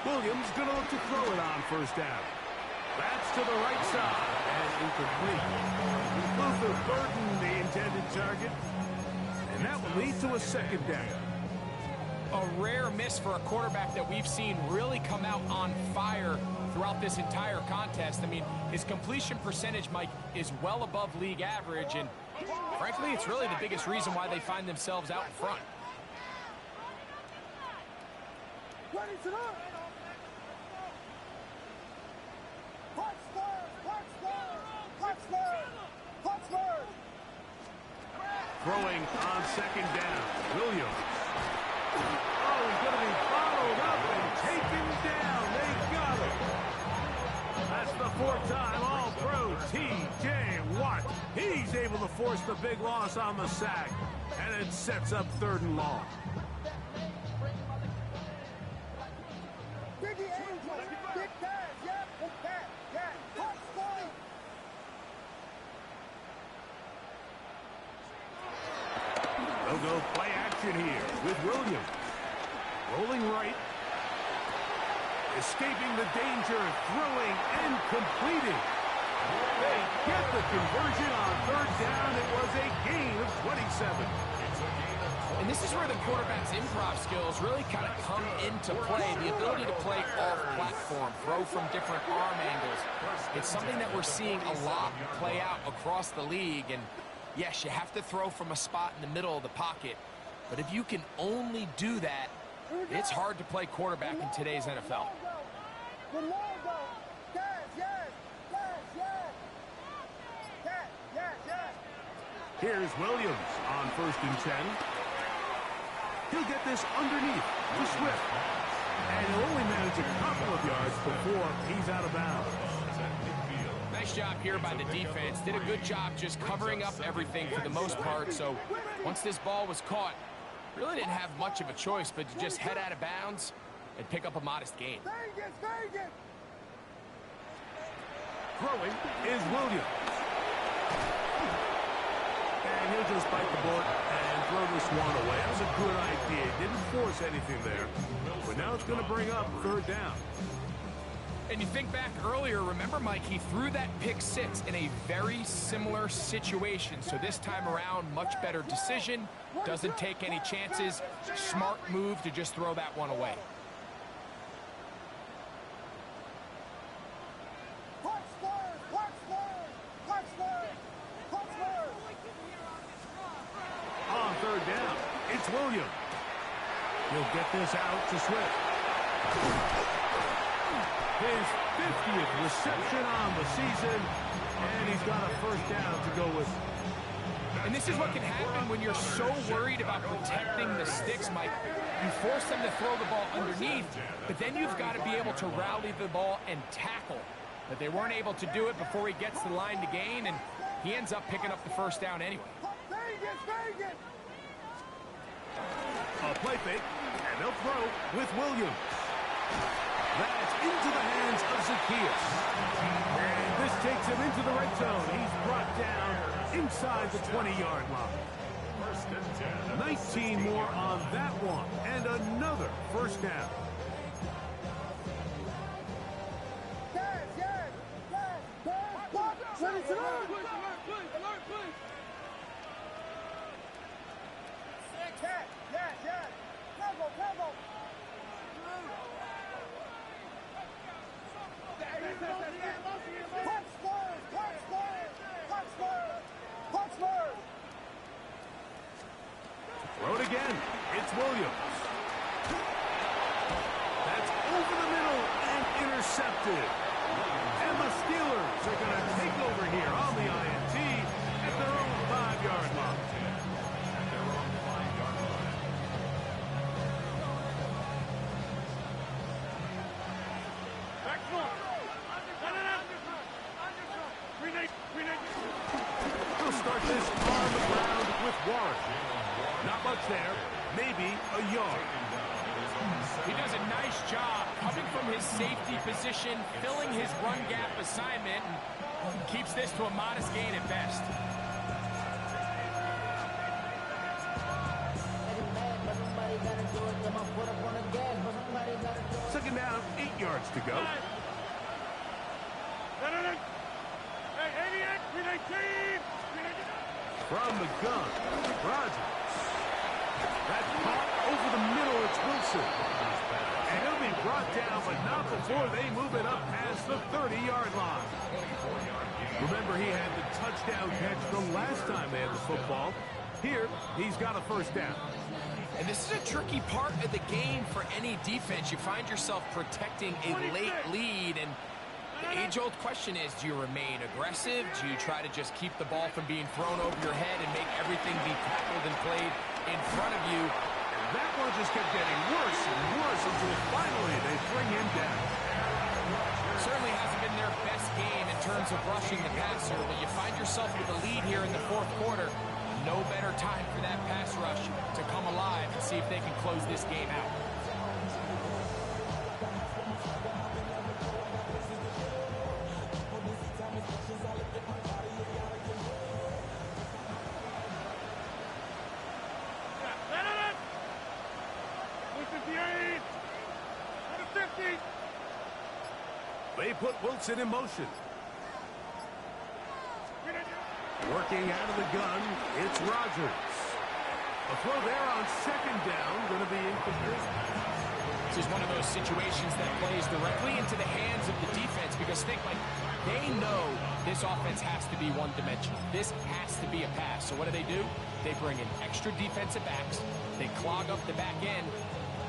B: Williams going to look to throw it on first down. That's to the right side and incomplete. Luther Burden, the intended target. And that will lead to a second down.
A: A rare miss for a quarterback that we've seen really come out on fire throughout this entire contest. I mean, his completion percentage, Mike, is well above league average, and frankly, it's really the biggest reason why they find themselves out in front.
B: Throwing on second down, Williams. Oh, he's going to be followed up and taken down. They got him. That's the 4th time All-Pro T.J. Watt. He's able to force the big loss on the sack, and it sets up 3rd and long. They'll go play action here with Williams. Rolling right. Escaping the danger, throwing and completing. They get the conversion on 3rd down. It was a gain of 27.
A: And this is where the quarterback's improv skills really kind of come into play. The ability to play off-platform, throw from different arm angles. It's something that we're seeing a lot play out across the league. And yes, you have to throw from a spot in the middle of the pocket. But if you can only do that, it's hard to play quarterback in today's NFL.
B: Here's Williams on 1st and 10. He'll get this underneath to Swift. And he'll only manage a couple of yards before he's out of bounds.
A: Nice job here by the defense. Did a good job just covering up everything for the most part. So once this ball was caught, really didn't have much of a choice but to just head out of bounds and pick up a modest gain.
B: Throwing is Williams. And he'll just bite the bullet and throw this one away. That was a good idea. Didn't force anything there. But now it's going to bring up 3rd down.
A: And you think back earlier, remember, Mike, he threw that pick 6 in a very similar situation. So this time around, much better decision. Doesn't take any chances. Smart move to just throw that one away.
B: On 3rd down, it's Williams. He'll get this out to Swift. His 50th reception on the season, and he's got a first down to go with.
A: And this is what can happen when you're so worried about protecting the sticks, Mike. You force them to throw the ball underneath, but then you've got to be able to rally the ball and tackle. But they weren't able to do it before he gets the line to gain, and he ends up picking up the first down anyway.
B: A play fake, and they'll throw with Williams. That's into the hands of Zacchaeus. And this takes him him into the red zone. He's brought down inside the 20-yard line.
C: First and 10.
B: 19 more on that one, and another first down.
E: Ready to run. Yes. Tempo. Punch.
B: Throw it again. It's Williams. That's over the middle and intercepted. And the Steelers are going to take over here on the INT at their own 5-yard line. They'll start this on the ground with Warren. Not much there. Maybe a yard.
A: He does a nice job coming from his safety position, filling his run gap assignment, and keeps this to a modest gain at best.
B: Second down, 8 yards to go. From the gun, Rodgers. That's caught over the middle. It's Wilson. And he'll be brought down, but not before they move it up past the 30-yard line. Remember, he had the touchdown catch the last time they had the football. Here, he's got a first down.
A: And this is a tricky part of the game for any defense. You find yourself protecting a late lead, and the age-old question is, do you remain aggressive? Do you try to just keep the ball from being thrown over your head and make everything be tackled and played in front of you?
B: That one just kept getting worse and worse until finally they bring him down.
A: Certainly hasn't been their best game in terms of rushing the passer, but you find yourself with a lead here in the fourth quarter. No better time for that pass rush to come alive and see if they can close this game out.
B: They put Wilson in motion. Working out of the gun, it's Rodgers. A throw there on second down, going to be incomplete.
A: This is one of those situations that plays directly into the hands of the defense, because think, like, they know this offense has to be one-dimensional. This has to be a pass. So what do? They bring in extra defensive backs. They clog up the back end.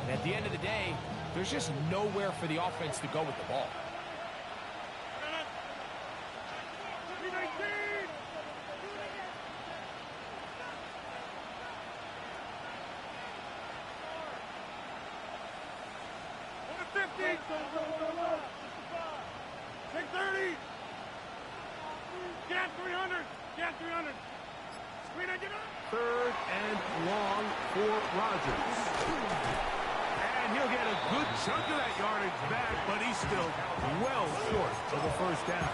A: And at the end of the day, there's just nowhere for the offense to go with the ball.
B: Third and long for Rodgers. And he'll get a good chunk of that yardage back, but he's still well short of the first down.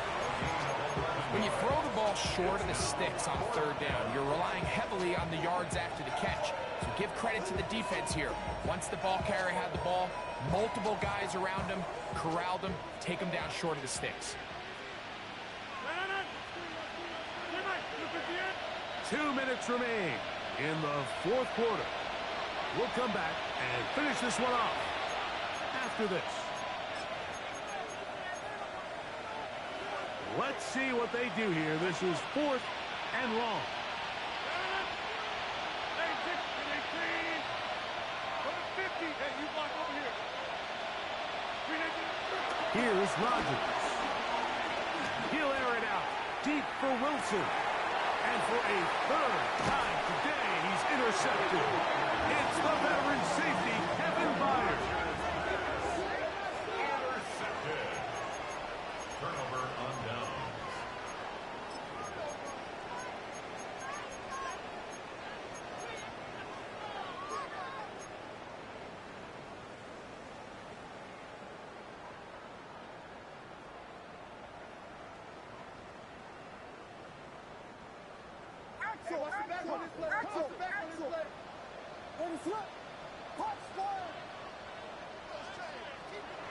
A: When you throw the ball short of the sticks on third down, you're relying heavily on the yards after the catch. So give credit to the defense here. Once the ball carrier had the ball, multiple guys around him, corralled him, take him down short of the sticks.
B: 2 minutes remain in the fourth quarter. We'll come back and finish this one off after this. Let's see what they do here. This is 4th and long. Here's Rodgers. He'll air it out deep for Wilson. And for a third time today, he's intercepted. It's the veteran safety, Kevin Byard.
C: Intercepted. Turnover on downs.
E: Axel, Axel, Axel, Axel. Ready, slip. Punch, fire.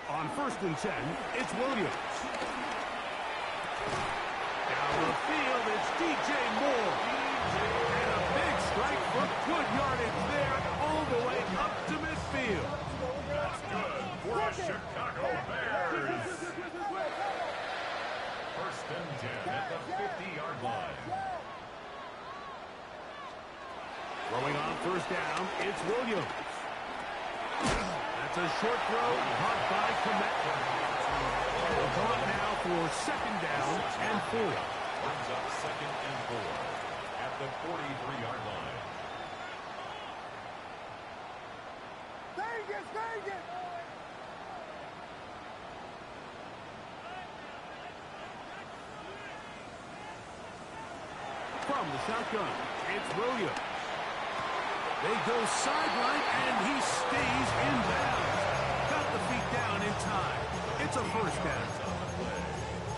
B: On 1st and 10, it's Williams. Down the field, it's DJ Moore. And a big strike for good yardage there all the way up to midfield.
C: That's good for Chicago Bears. 1st and 10 at the 50-yard line.
B: Throwing on 1st down, it's Williams. That's a short throw, caught by Kmet. We'll go up now for 2nd down and 4.
C: Brings up 2nd and 4 at the 43-yard line.
E: Vegas, Vegas.
B: From the shotgun, it's Williams. They go sideline, and he stays in bounds. Got the feet down in time. It's a 1st down.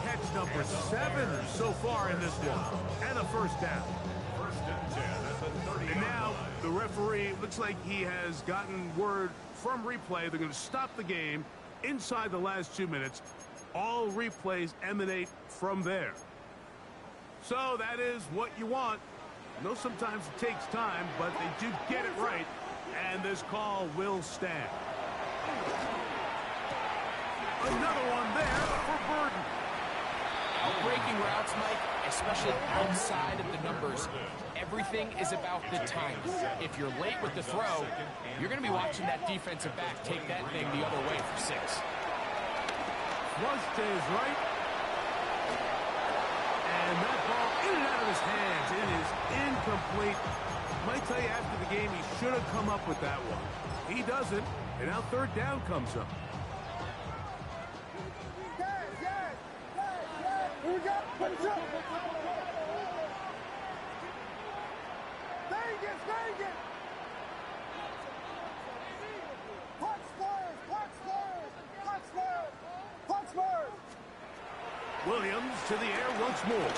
B: Catch number 7 so far in this one. And a 1st down.
C: 1st and 10 at the 30-yard
B: And now
C: line.
B: the referee looks like he has gotten word from replay. They're going to stop the game inside the last 2 minutes. All replays emanate from there. So that is what you want. I know sometimes it takes time, but they do get it right, and this call will stand. Another one there for Burden.
A: Breaking routes, Mike, especially outside of the numbers, everything is about the time. If you're late with the throw, you're going to be watching that defensive back take that thing the other way for 6.
B: Flush to his right. And that ball in and out of his hands. It is incomplete. Might tell you after the game he should have come up with that one. He doesn't, and now 3rd down comes up.
E: Yes, yes, yes, yes. Here we go. Put it up. Vegas, Vegas. Punch first, punch first, punch first, punch first.
B: Williams to the air once more.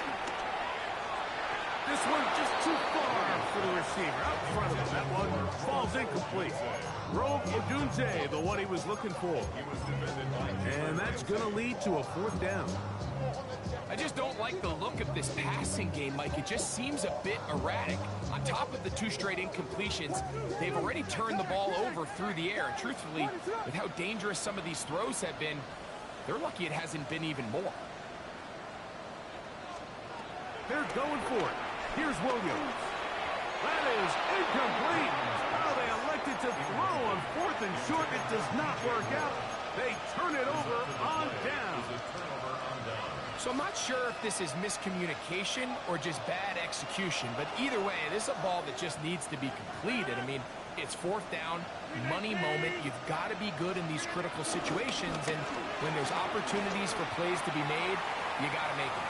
B: This one just too far for the receiver. Out in front of him. That one falls incomplete. Rome Odunze, the one he was looking for. And that's going to lead to a 4th down.
A: I just don't like the look of this passing game, Mike. It just seems a bit erratic. On top of the 2 straight incompletions, they've already turned the ball over through the air. And truthfully, with how dangerous some of these throws have been, they're lucky it hasn't been even more.
B: They're going for it. Here's Williams. That is incomplete. Oh, they elected to throw on 4th and short. It does not work out. They turn it over on down.
A: So I'm not sure if this is miscommunication or just bad execution, but either way, this is a ball that just needs to be completed. I mean, it's 4th down, money moment. You've got to be good in these critical situations, and when there's opportunities for plays to be made, you got to make them.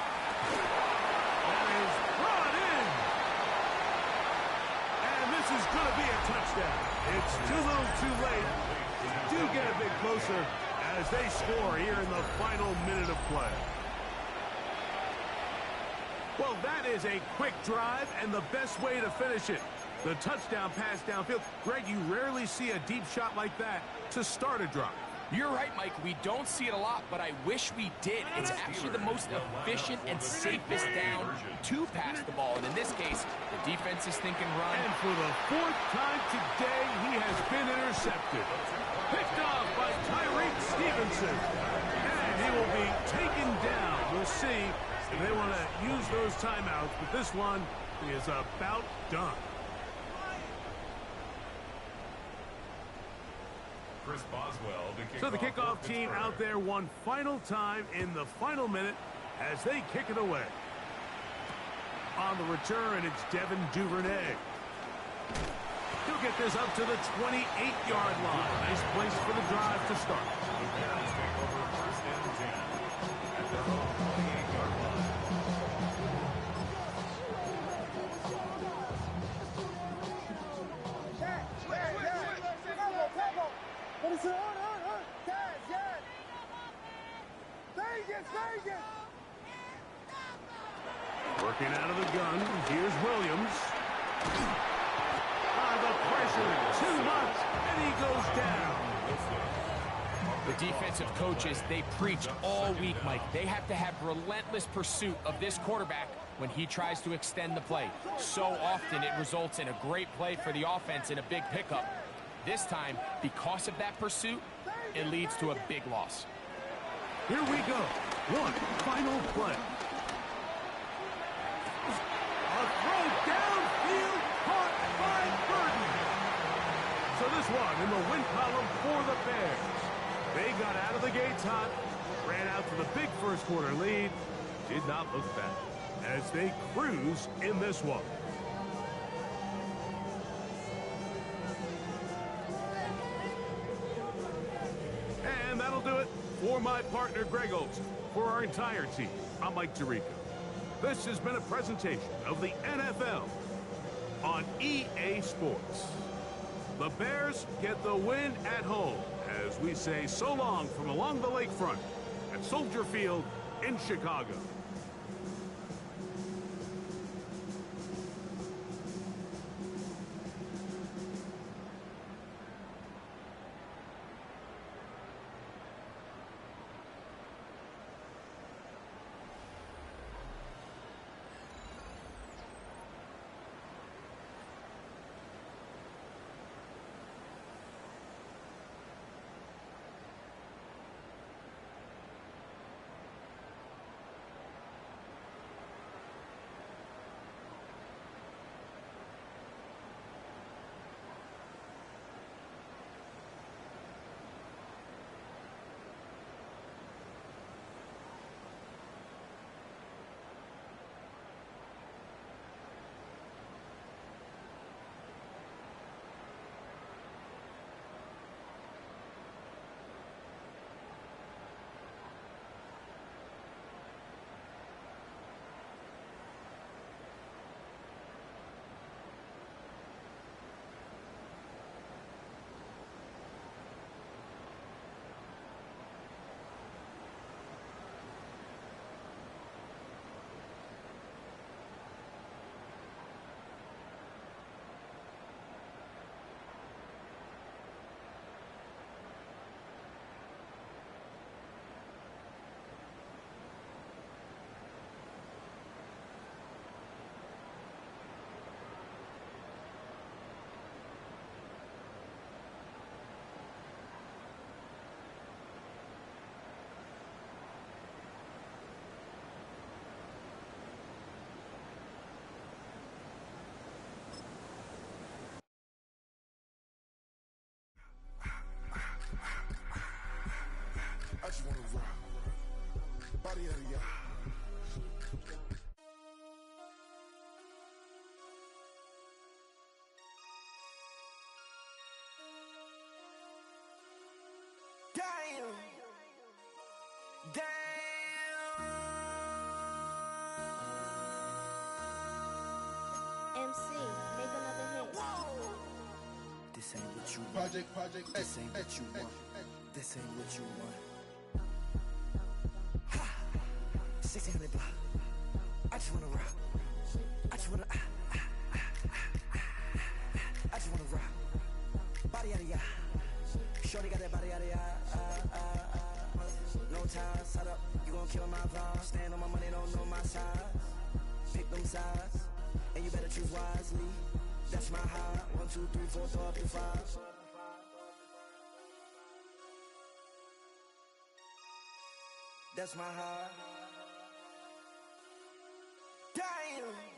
B: That is brought in. And this is going to be a touchdown. It's too little too late. They do get a bit closer as they score here in the final minute of play. Well, that is a quick drive and the best way to finish it. The touchdown pass downfield. Greg, you rarely see a deep shot like that to start a drive.
A: You're right, Mike. We don't see it a lot, but I wish we did. It's actually the most efficient and safest down to pass the ball. And in this case, the defense is thinking run.
B: And for the 4th time today, he has been intercepted. Picked off by Tyreek Stevenson. And he will be taken down. We'll see if they want to use those timeouts, but this one is about done.
C: Chris Boswell,
B: So the kickoff team out there one final time in the final minute as they kick it away. On the return, it's Devin Duvernay. He'll get this up to the 28-yard line. Nice place for the drive to start.
C: The Bears take over 1st and 10 at their own 28-yard line.
E: What is it? Dad, yes. Vegas, Vegas.
B: Working out of the gun, here's Williams. The pressure, too much, and he goes down.
A: The defensive coaches, they preach all week, Mike. They have to have relentless pursuit of this quarterback when he tries to extend the play. So often it results in a great play for the offense and a big pickup. This time, because of that pursuit, it leads to a big loss.
B: Here we go. One final play. A throw downfield caught by Burton. So this one in the win column for the Bears. They got out of the gates hot, ran out to the big first quarter lead, did not look back as they cruise in this one. And that'll do it for my partner Greg Olson. For our entire team, I'm Mike Tirico. This has been a presentation of the NFL on EA Sports. The Bears get the win at home as we say so long from along the lakefront at Soldier Field in Chicago.
G: I just wanna rock. Body out of y'all.
F: Damn.
H: MC, make another hit.
I: This ain't what you want.
G: Project.
I: This ain't what you want. This ain't what you want. 1600 block. I just wanna rock. I just wanna I just wanna rock. Body out of ya. Shorty got that body out of ya. No time, set up. You gon' kill my vibe. Stand on my money, don't know my size. Pick them sides, and you better choose wisely. That's my high. 1, 2, 3, 4, throw up to 5. That's my high. Damn.